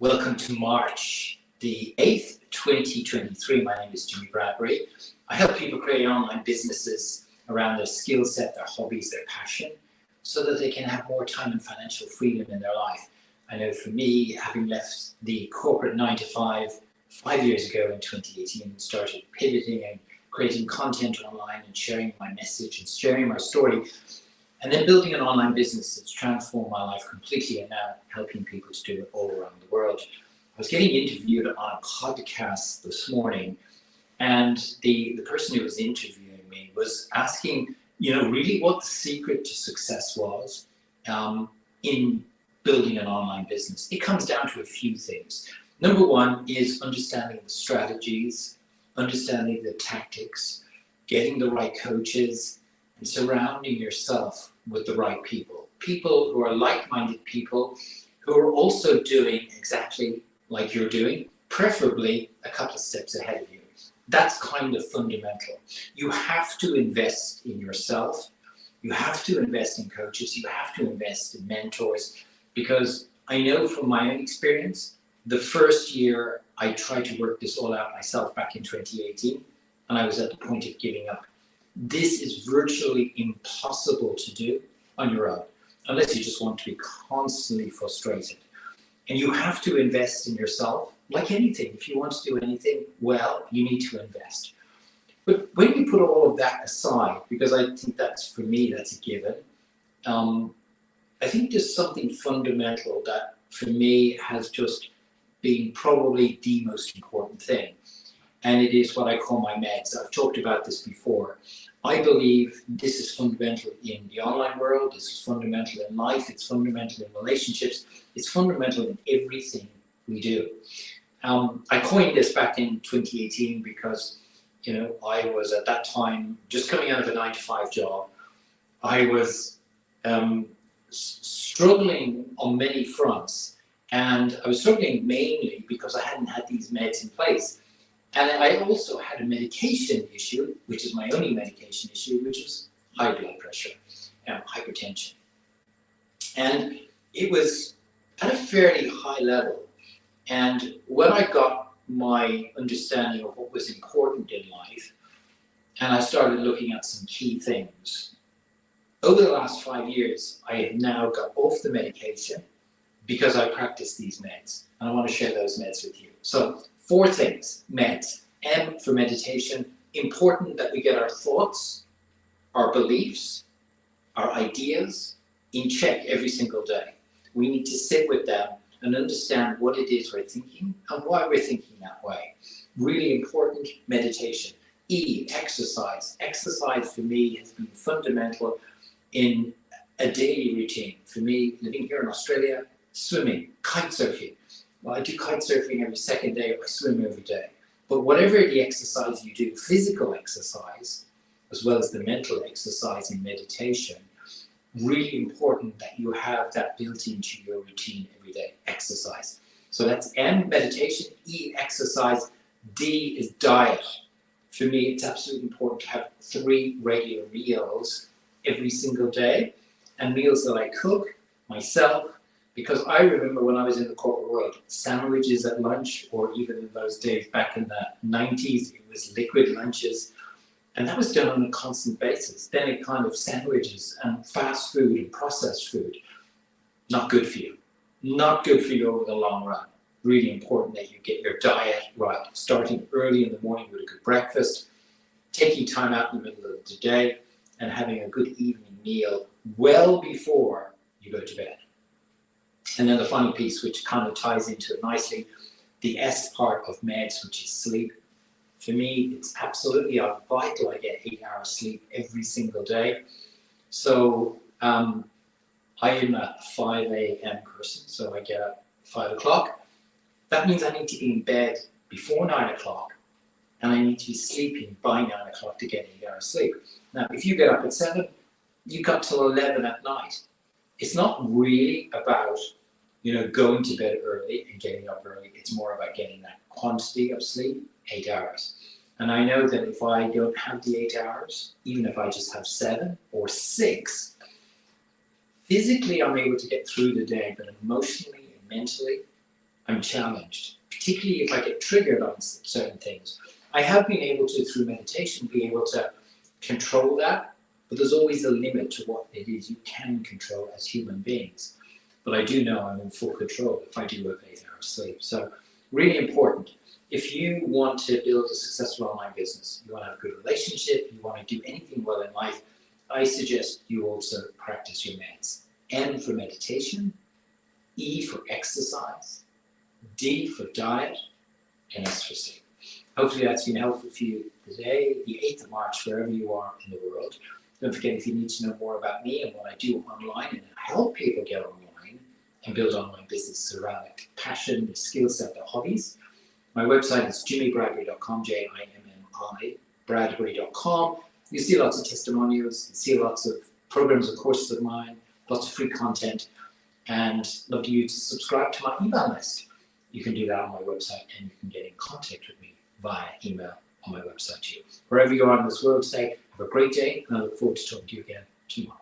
Welcome to March the 8th, 2023. My name is Jimmy Bradbury. I help people create online businesses around their skill set, their hobbies, their passion, so that they can have more time and financial freedom in their life. I know for me, having left the corporate 9 to 5 years ago in 2018, and started pivoting and creating content online and sharing my message and sharing my story, and then building an online business that's transformed my life completely, and now helping people to do it all around the world. I was getting interviewed on a podcast this morning, and the person who was interviewing me was asking, really what the secret to success was in building an online business. It comes down to a few things. Number one is understanding the strategies, understanding the tactics, getting the right coaches, and surrounding yourself with the right people. People who are like-minded people, who are also doing exactly like you're doing, preferably a couple of steps ahead of you. That's kind of fundamental. You have to invest in yourself. You have to invest in coaches. You have to invest in mentors, because I know from my own experience, the first year I tried to work this all out myself back in 2018, and I was at the point of giving up. This is virtually impossible to do on your own, unless you just want to be constantly frustrated. And you have to invest in yourself, like anything. If you want to do anything well, you need to invest. But when you put all of that aside, because I think for me, that's a given, I think there's something fundamental that for me has just been probably the most important thing. And it is what I call my meds. I've talked about this before. I believe this is fundamental in the online world, this is fundamental in life, it's fundamental in relationships, it's fundamental in everything we do. I coined this back in 2018 because, I was at that time just coming out of a 9 to 5 job. I was struggling on many fronts, and I was struggling mainly because I hadn't had these meds in place. And I also had a medication issue, which is my only medication issue, which is high blood pressure and hypertension. And it was at a fairly high level. And when I got my understanding of what was important in life, and I started looking at some key things, over the last 5 years, I have now got off the medication because I practice these meds. And I want to share those meds with you. So 4 things, meds. M for meditation. Important that we get our thoughts, our beliefs, our ideas in check every single day. We need to sit with them and understand what it is we're thinking and why we're thinking that way. Really important, meditation. E, exercise. Exercise for me has been fundamental in a daily routine. For me, living here in Australia, swimming, kite surfing. Well, I do kite surfing every second day, I swim every day. But whatever the exercise you do, physical exercise, as well as the mental exercise in meditation, really important that you have that built into your routine every day, exercise. So that's M, meditation, E, exercise, D is diet. For me, it's absolutely important to have 3 regular meals every single day, and meals that I cook myself. Because I remember when I was in the corporate world, sandwiches at lunch, or even in those days back in the 90s, it was liquid lunches. And that was done on a constant basis. Then it kind of sandwiches and fast food and processed food. Not good for you. Not good for you over the long run. Really important that you get your diet right. Starting early in the morning with a good breakfast, taking time out in the middle of the day, and having a good evening meal well before you go to bed. And then the final piece, which kind of ties into it nicely, the S part of meds, which is sleep. For me, it's absolutely vital I get 8 hours sleep every single day. So I am a 5 a.m. person, so I get up 5 o'clock. That means I need to be in bed before 9 o'clock, and I need to be sleeping by 9 o'clock to get 8 hours sleep. Now, if you get up at 7, you got till 11 at night. It's not really about going to bed early and getting up early. It's more about getting that quantity of sleep, 8 hours. And I know that if I don't have the 8 hours, even if I just have 7 or 6, physically I'm able to get through the day, but emotionally and mentally, I'm challenged, particularly if I get triggered on certain things. I have been able to, through meditation, be able to control that, but there's always a limit to what it is you can control as human beings. But I do know I'm in full control if I do have 8 hours sleep. So really important. If you want to build a successful online business, you want to have a good relationship, you want to do anything well in life, I suggest you also practice your meds. M for meditation, E for exercise, D for diet, and S for sleep. Hopefully that's been helpful for you today, the 8th of March, wherever you are in the world. Don't forget, if you need to know more about me and what I do online and help people get online and build online businesses around their passion, their skill set, their hobbies, my website is jimmybradbury.com, Jimmi, bradbury.com. You see lots of testimonials, you see lots of programs and courses of mine, lots of free content, and love you to subscribe to my email list. You can do that on my website, and you can get in contact with me via email on my website too. Wherever you are in this world today, have a great day, and I look forward to talking to you again tomorrow.